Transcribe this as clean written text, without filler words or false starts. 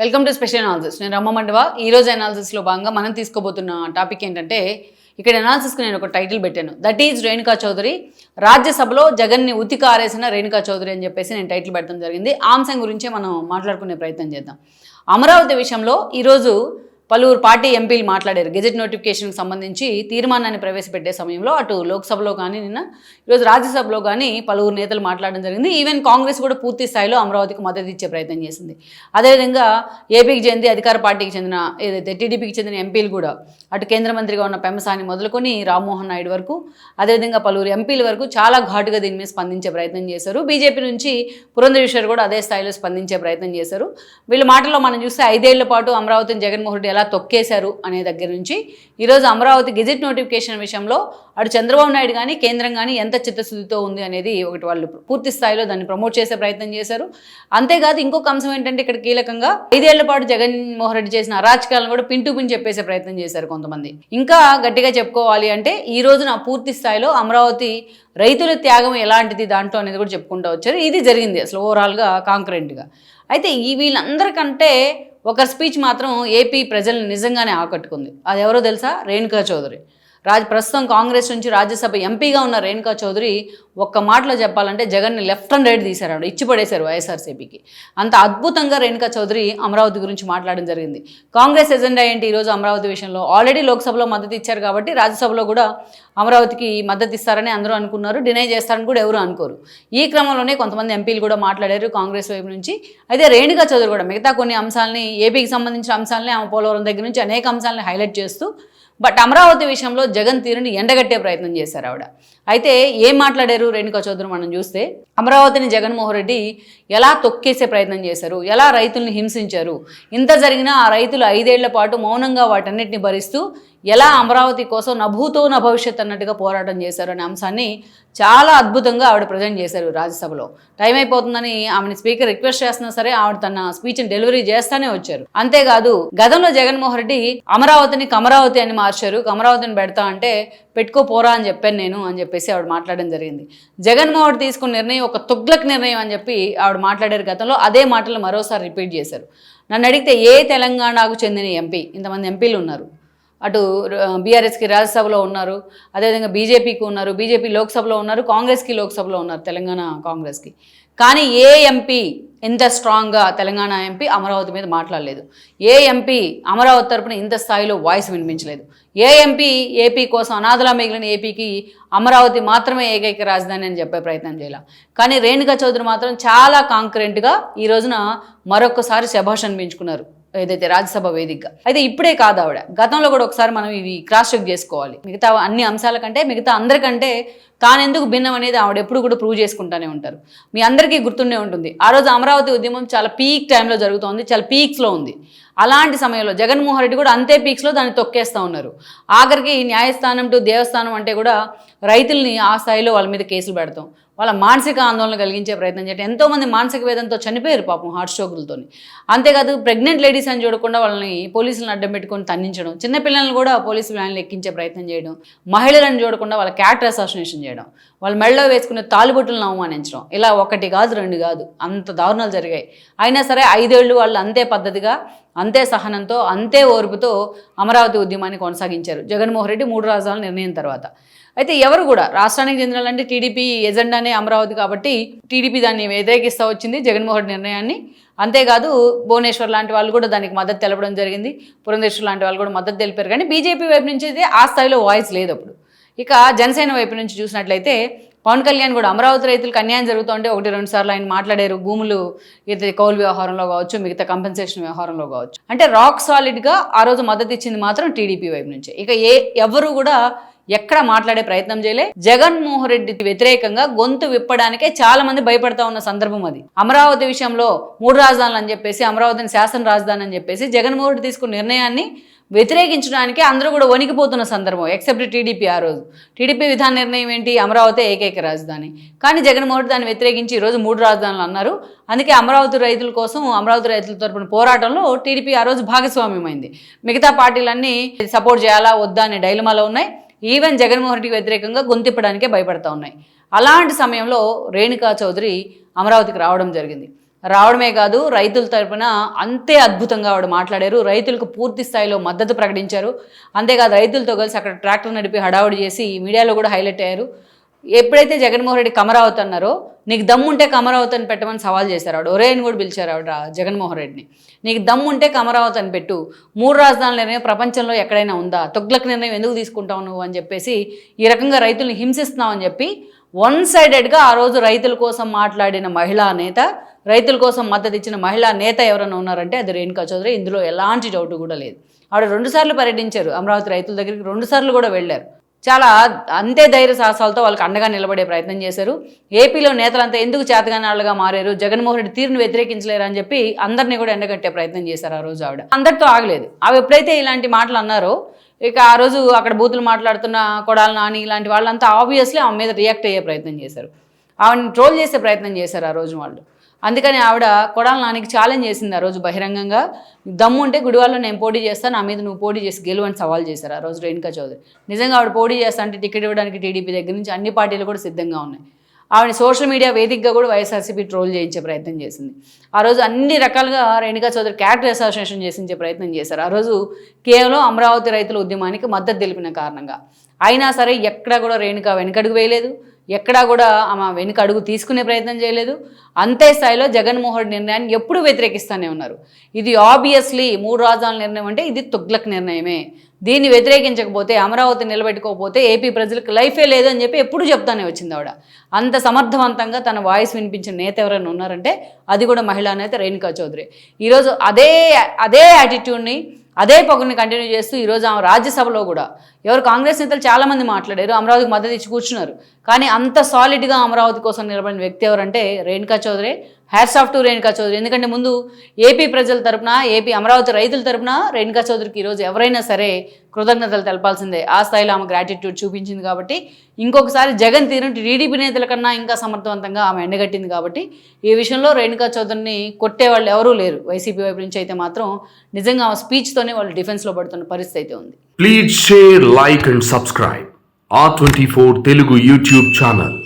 Welcome to special analysis. నేను రమ్మ మండవ. ఈరోజు అనాలిసిస్లో భాగంగా మనం తీసుకోబోతున్న టాపిక్ ఏంటంటే, ఇక్కడ అనాలిసిస్కి నేను ఒక టైటిల్ పెట్టాను, దట్ ఈజ్ రేణుకా చౌదరి. రాజ్యసభలో జగన్ని ఉతికి ఆరేసిన రేణుకా చౌదరి అని చెప్పేసి నేను టైటిల్ పెట్టడం జరిగింది. ఆ అంశం గురించే మనం మాట్లాడుకునే ప్రయత్నం చేద్దాం. అమరావతి విషయంలో ఈరోజు పలువురు పార్టీ ఎంపీలు మాట్లాడారు. గెజెట్ నోటిఫికేషన్కి సంబంధించి తీర్మానాన్ని ప్రవేశపెట్టే సమయంలో అటు లోక్సభలో కానీ ఈరోజు రాజ్యసభలో కానీ పలువురు నేతలు మాట్లాడడం జరిగింది. ఈవెన్ కాంగ్రెస్ కూడా పూర్తి స్థాయిలో అమరావతికి మద్దతు ఇచ్చే ప్రయత్నం చేసింది. అదేవిధంగా ఏపీకి చెంది అధికార పార్టీకి చెందిన ఏదైతే టీడీపీకి చెందిన ఎంపీలు కూడా అటు కేంద్ర మంత్రిగా ఉన్న పెమ్మసాని మొదలుకొని రామ్మోహన్ నాయుడు వరకు, అదేవిధంగా పలువురు ఎంపీల వరకు చాలా ఘాటుగా దీని మీద స్పందించే ప్రయత్నం చేశారు. బీజేపీ నుంచి పురంధరేశ్వర్ కూడా అదే స్థాయిలో స్పందించే ప్రయత్నం చేశారు. వీళ్ళ మాటల్లో మనం చూస్తే 5 ఏళ్ల పాటు అమరావతిని జగన్మోహన్ రెడ్డి ఎలా తొక్కేశారు అనే దగ్గర నుంచి ఈరోజు అమరావతి గెజెట్ నోటిఫికేషన్ విషయంలో అటు చంద్రబాబు నాయుడు కానీ కేంద్రం కానీ ఎంత చిత్తశుద్ధితో ఉంది అనేది ఒకటి వాళ్ళు పూర్తి స్థాయిలో దాన్ని ప్రమోట్ చేసే ప్రయత్నం చేశారు. అంతేకాదు ఇంకొక అంశం ఏంటంటే, ఇక్కడ కీలకంగా 5 ఏళ్ల పాటు జగన్మోహన్ రెడ్డి చేసిన అరాచకాలను కూడా పిన్ టు పిన్ చెప్పేసే ప్రయత్నం చేశారు కొంతమంది. ఇంకా గట్టిగా చెప్పుకోవాలి అంటే ఈ రోజున పూర్తి స్థాయిలో అమరావతి రైతుల త్యాగం ఎలాంటిది దాంట్లో అనేది కూడా చెప్పుకుంటూ వచ్చారు. ఇది జరిగింది అసలు ఓవరాల్గా కాంకరెంట్గా. అయితే ఈ వీళ్ళందరికంటే ఒక స్పీచ్ మాత్రం ఏపీ ప్రజల్ని నిజంగానే ఆకట్టుకుంది. అది ఎవరో తెలుసా? రేణుకా చౌదరి. ప్రస్తుతం కాంగ్రెస్ నుంచి రాజ్యసభ ఎంపీగా ఉన్న రేణుకా చౌదరి ఒక్క మాటలో చెప్పాలంటే జగన్ని లెఫ్ట్ అండ్ రైట్ తీశారు, ఇచ్చి పడేశారు వైఎస్ఆర్సీపీకి. అంత అద్భుతంగా రేణుకా చౌదరి అమరావతి గురించి మాట్లాడడం జరిగింది. కాంగ్రెస్ ఎజెండా ఏంటి ఈరోజు అమరావతి విషయంలో? ఆల్రెడీ లోక్సభలో మద్దతు ఇచ్చారు కాబట్టి రాజ్యసభలో కూడా అమరావతికి మద్దతు ఇస్తారని అందరూ అనుకున్నారు. డినై చేస్తారని కూడా ఎవరు అనుకోరు. ఈ క్రమంలోనే కొంతమంది ఎంపీలు కూడా మాట్లాడారు కాంగ్రెస్ వైపు నుంచి. అయితే రేణుకా చౌదరి కూడా మిగతా కొన్ని అంశాలని, ఏపీకి సంబంధించిన అంశాలని, ఆమె పోలవరం దగ్గర నుంచి అనేక అంశాలని హైలైట్ చేస్తూ బట్ అమరావతి విషయంలో జగన్ తీరుని ఎండగట్టే ప్రయత్నం చేశారు ఆవిడ. అయితే ఏం మాట్లాడారు రేణుకా చౌదరి మనం చూస్తే, అమరావతిని జగన్మోహన్ రెడ్డి ఎలా తొక్కేసే ప్రయత్నం చేశారు, ఎలా రైతుల్ని హింసించారు, ఇంత జరిగినా ఆ రైతులు 5 ఏళ్ల పాటు మౌనంగా వాటన్నిటిని భరిస్తూ ఎలా అమరావతి కోసం నభూతో నా భవిష్యత్ అన్నట్టుగా పోరాటం చేశారు అనే అంశాన్ని చాలా అద్భుతంగా ఆవిడ ప్రజెంట్ చేశారు రాజ్యసభలో. టైం అయిపోతుందని ఆమెని స్పీకర్ రిక్వెస్ట్ చేస్తున్నా సరే ఆవిడ తన స్పీచ్ని డెలివరీ చేస్తానే వచ్చారు. అంతేకాదు గతంలో జగన్మోహన్ రెడ్డి అమరావతిని కమరావతి అని మార్చారు, కమరావతిని పెడతా అంటే పెట్టుకోపోరా అని చెప్పాను నేను అని చెప్పేసి ఆవిడ మాట్లాడడం జరిగింది. జగన్మోహన్ రెడ్డి తీసుకున్న నిర్ణయం ఒక తుగ్లక్ నిర్ణయం అని చెప్పి ఆవిడ మాట్లాడారు గతంలో. అదే మాటలు మరోసారి రిపీట్ చేశారు. నన్ను అడిగితే ఏ తెలంగాణకు చెందిన ఎంపీ, ఇంతమంది ఎంపీలు ఉన్నారు, అటు బీఆర్ఎస్కి రాజ్యసభలో ఉన్నారు, అదేవిధంగా బీజేపీకి ఉన్నారు, బీజేపీ లోక్సభలో ఉన్నారు, కాంగ్రెస్కి లోక్సభలో ఉన్నారు, తెలంగాణ కాంగ్రెస్కి. కానీ ఏ ఎంపీ ఇంత స్ట్రాంగ్గా తెలంగాణ ఎంపీ అమరావతి మీద మాట్లాడలేదు. ఏ ఎంపీ అమరావతి తరపున ఇంత స్థాయిలో వాయిస్ వినిపించలేదు. ఏ ఎంపీ ఏపీ కోసం, అనాథలా మిగిలిన ఏపీకి అమరావతి మాత్రమే ఏకైక రాజధాని అని చెప్పే ప్రయత్నం చేయాలి. కానీ రేణుకా చౌదరి మాత్రం చాలా కాంకరెంట్గా ఈ రోజున మరొకసారి శభాష్ అనిపించుకున్నారు ఏదైతే రాజ్యసభ వేదికగా. అయితే ఇప్పుడే కాదు, ఆవిడ గతంలో కూడా ఒకసారి మనం ఇవి క్రాస్ చెక్ చేసుకోవాలి. మిగతా అన్ని అంశాల కంటే, మిగతా అందరికంటే తానెందుకు భిన్నం అనేది ఆవిడ ఎప్పుడు కూడా ప్రూవ్ చేసుకుంటూనే ఉంటారు. మీ అందరికీ గుర్తుండే ఉంటుంది, ఆ రోజు అమరావతి ఉద్యమం చాలా పీక్ టైంలో జరుగుతోంది, చాలా పీక్స్లో ఉంది. అలాంటి సమయంలో జగన్మోహన్ రెడ్డి కూడా అంతే పీక్స్లో దాన్ని తొక్కేస్తూ ఉన్నారు. ఆఖరికి న్యాయస్థానం టు దేవస్థానం అంటే కూడా రైతుల్ని ఆ స్థాయిలో వాళ్ళ మీద కేసులు పెడతాం, వాళ్ళ మానసిక ఆందోళన కలిగించే ప్రయత్నం చేయడం. ఎంతోమంది మానసిక వేదంతో చనిపోయారు పాపం హార్ట్ స్ట్రోకులతో. అంతేకాదు ప్రెగ్నెంట్ లేడీస్ అని చూడకుండా వాళ్ళని పోలీసులను అడ్డం పెట్టుకొని తన్నించడం, చిన్నపిల్లలను కూడా పోలీసు వ్యాన్లు ఎక్కించే ప్రయత్నం చేయడం, మహిళలను చూడకుండా వాళ్ళ క్యారెక్టర్ అసాసినేషన్ చేయడం, వాళ్ళ మెడలో వేసుకునే తాలిబొట్టులను అవమానించడం, ఇలా 1 కాదు 2 కాదు అంత దారుణాలు జరిగాయి. అయినా సరే 5 ఏళ్ళు వాళ్ళు అంతే పద్ధతిగా, అంతే సహనంతో, అంతే ఓర్పుతో అమరావతి ఉద్యమాన్ని కొనసాగించారు జగన్మోహన్ రెడ్డి 3 రాజధానుల నిర్ణయం తర్వాత. అయితే ఎవరు కూడా రాష్ట్రానికి చెందిన టీడీపీ ఎజెండానే అమరావతి కాబట్టి టీడీపీ దాన్ని వ్యతిరేకిస్తూ వచ్చింది జగన్మోహన్ రెడ్డి నిర్ణయాన్ని. అంతేకాదు భువనేశ్వర్ లాంటి వాళ్ళు కూడా దానికి మద్దతు తెలపడం జరిగింది, పురంధేశ్వర్ లాంటి వాళ్ళు కూడా మద్దతు తెలిపారు. కానీ బీజేపీ వైపు నుంచి అయితే ఆ స్థాయిలో వాయిస్ లేదు అప్పుడు. ఇక జనసేన వైపు నుంచి చూసినట్లయితే పవన్ కళ్యాణ్ కూడా అమరావతి రైతులకు అన్యాయం జరుగుతుంటే 1-2 సార్లు ఆయన మాట్లాడారు. భూములు ఇది కౌలు వ్యవహారంలో కావచ్చు, మిగతా కంపెన్సేషన్ వ్యవహారంలో కావచ్చు. అంటే రాక్ సాలిడ్గా ఆ రోజు మద్దతు ఇచ్చింది మాత్రం టీడీపీ వైపు నుంచే. ఇక ఎవరు కూడా ఎక్కడ మాట్లాడే ప్రయత్నం చేయలే. జగన్మోహన్ రెడ్డి వ్యతిరేకంగా గొంతు విప్పడానికే చాలా మంది భయపడతా ఉన్న సందర్భం అది. అమరావతి విషయంలో 3 రాజధానులు అని చెప్పేసి, అమరావతిని శాసన రాజధాని అని చెప్పేసి జగన్మోహన్ రెడ్డి తీసుకున్న నిర్ణయాన్ని వ్యతిరేకించడానికి అందరూ కూడా వణికిపోతున్న సందర్భం. Except TDP. ఆ రోజు టీడీపీ విధాన నిర్ణయం ఏంటి? అమరావతి ఏకైక రాజధాని. కానీ జగన్మోహన్ రెడ్డి దాన్ని వ్యతిరేకించి ఈరోజు 3 రాజధానులు అన్నారు. అందుకే అమరావతి రైతుల కోసం, అమరావతి రైతుల తరపున పోరాటంలో టీడీపీ ఆ రోజు భాగస్వామ్యమైంది. మిగతా పార్టీలన్నీ సపోర్ట్ చేయాలా వద్దా అనే డైలమాలో ఉన్నాయి. ఈవెన్ జగన్మోహన్ రెడ్డికి వ్యతిరేకంగా గొంతిప్పడానికే భయపడతా ఉన్నాయి. అలాంటి సమయంలో రేణుకా చౌదరి అమరావతికి రావడం జరిగింది. రావడమే కాదు రైతుల తరపున అంతే అద్భుతంగా ఆవిడ మాట్లాడారు. రైతులకు పూర్తి స్థాయిలో మద్దతు ప్రకటించారు. అంతేకాదు రైతులతో కలిసి అక్కడ ట్రాక్టర్ నడిపి హడావుడి చేసి మీడియాలో కూడా హైలైట్ అయ్యారు. ఎప్పుడైతే జగన్మోహన్ రెడ్డి కమరావతి అన్నారో నీకు దమ్ముంటే కమరావతి అని పెట్టమని సవాల్ చేశారు ఆవిడ. ఒరేని కూడా పిలిచారు ఆవిడ జగన్మోహన్ రెడ్డిని. నీకు దమ్ముంటే కమరావతి అని పెట్టు, 3 రాజధానుల నిర్ణయం ప్రపంచంలో ఎక్కడైనా ఉందా, తొగ్లక్ నిర్ణయం ఎందుకు తీసుకుంటావు నువ్వు అని చెప్పేసి ఈ రకంగా రైతుల్ని హింసిస్తున్నావు అని చెప్పి వన్ సైడెడ్గా ఆ రోజు రైతుల కోసం మాట్లాడిన మహిళా నేత, రైతుల కోసం మద్దతు ఇచ్చిన మహిళా నేత ఎవరైనా ఉన్నారంటే అది రేణుకా చౌదరి. ఇందులో ఎలాంటి డౌట్ కూడా లేదు. ఆవిడ 2 సార్లు పర్యటించారు అమరావతి రైతుల దగ్గరికి, 2 సార్లు కూడా వెళ్ళారు. చాలా అంతే ధైర్య సాహసాలతో వాళ్ళకి అండగా నిలబడే ప్రయత్నం చేశారు. ఏపీలో నేతలంతా ఎందుకు చేతగాని వాళ్ళుగా మారారు, జగన్మోహన్ రెడ్డి తీరును వ్యతిరేకించలేరు అని చెప్పి అందరినీ కూడా ఎండగట్టే ప్రయత్నం చేశారు ఆ రోజు ఆవిడ. అందరితో ఆగలేదు. అవి ఎప్పుడైతే ఇలాంటి మాటలు అన్నారో ఇక ఆ రోజు అక్కడ బూతులు మాట్లాడుతున్న కొడాలి నాని ఇలాంటి వాళ్ళంతా ఆబ్వియస్లీ ఆమె మీద రియాక్ట్ అయ్యే ప్రయత్నం చేశారు. ఆవిడని ట్రోల్ చేసే ప్రయత్నం చేశారు ఆ రోజు వాళ్ళు. అందుకని ఆవిడ కొడాలి నానికి ఛాలెంజ్ చేసింది ఆ రోజు బహిరంగంగా. దమ్ము ఉంటే గుడివాళ్ళలో నేను పోటీ చేస్తాను, నా మీద నువ్వు పోటీ చేసి గెలువని సవాల్ చేశారు ఆ రోజు రేణుకా చౌదరి. నిజంగా ఆవిడ పోటీ చేస్తా అంటే టికెట్ ఇవ్వడానికి టీడీపీ దగ్గర నుంచి అన్ని పార్టీలు కూడా సిద్ధంగా ఉన్నాయి. ఆవిడ సోషల్ మీడియా వేదికగా కూడా వైఎస్ఆర్సీపీ ట్రోల్ చేయించే ప్రయత్నం చేసింది. ఆ రోజు అన్ని రకాలుగా రేణుకా చౌదరి క్యారెక్టర్ అసోసియేషన్ చేసించే ప్రయత్నం చేశారు ఆ రోజు, కేవలం అమరావతి రైతుల ఉద్యమానికి మద్దతు తెలిపిన కారణంగా. అయినా సరే ఎక్కడా కూడా రేణుకా వెనకడుగు వేయలేదు, ఎక్కడా కూడా ఆమె వెనుక అడుగు తీసుకునే ప్రయత్నం చేయలేదు. అంతే స్థాయిలో జగన్మోహన్ రెడ్డి నిర్ణయాన్ని ఎప్పుడూ వ్యతిరేకిస్తూనే ఉన్నారు. ఇది ఆబ్వియస్లీ 3 రాజధానుల నిర్ణయం అంటే ఇది తుగ్లక్ నిర్ణయమే. దీన్ని వ్యతిరేకించకపోతే, అమరావతి నిలబెట్టుకోకపోతే ఏపీ ప్రజలకు లైఫే లేదు అని చెప్పి ఎప్పుడు చెప్తానే వచ్చింది ఆవిడ. అంత సమర్థవంతంగా తన వాయిస్ వినిపించిన నేత ఎవరైనా ఉన్నారంటే అది కూడా మహిళా నేత రేణుకా చౌదరి. ఈరోజు అదే యాటిట్యూడ్ని, అదే పగుని కంటిన్యూ చేస్తూ ఈరోజు ఆమె రాజ్యసభలో కూడా ఎవరు కాంగ్రెస్ నేతలు చాలామంది మాట్లాడారు, అమరావతికి మద్దతు ఇచ్చి కూర్చున్నారు. కానీ అంత సాలిడ్గా అమరావతి కోసం నిలబడిన వ్యక్తి ఎవరంటే Renuka Chowdhury. Hats off to Renuka Chowdhury. ఎందుకంటే ముందు ఏపీ ప్రజల తరపున, ఏపీ అమరావతి రైతుల తరపున రేణుకా చౌదరికి ఈరోజు ఎవరైనా సరే కృతజ్ఞతలు తెలపాల్సిందే. ఆ స్థాయిలో ఆమె గ్రాటిట్యూడ్ చూపించింది కాబట్టి ఇంకొకసారి జగన్ తీరు టీడీపీ నేతల కన్నా ఇంకా సమర్థవంతంగా ఆమె ఎండగట్టింది కాబట్టి ఈ విషయంలో రేణుకా చౌదరిని కొట్టేవాళ్ళు ఎవరూ లేరు. వైసీపీ వైపు నుంచి అయితే మాత్రం నిజంగా ఆమె స్పీచ్తోనే వాళ్ళు డిఫెన్స్లో పడుతున్న పరిస్థితి అయితే ఉంది. Please share, like and subscribe R24 Telugu YouTube channel.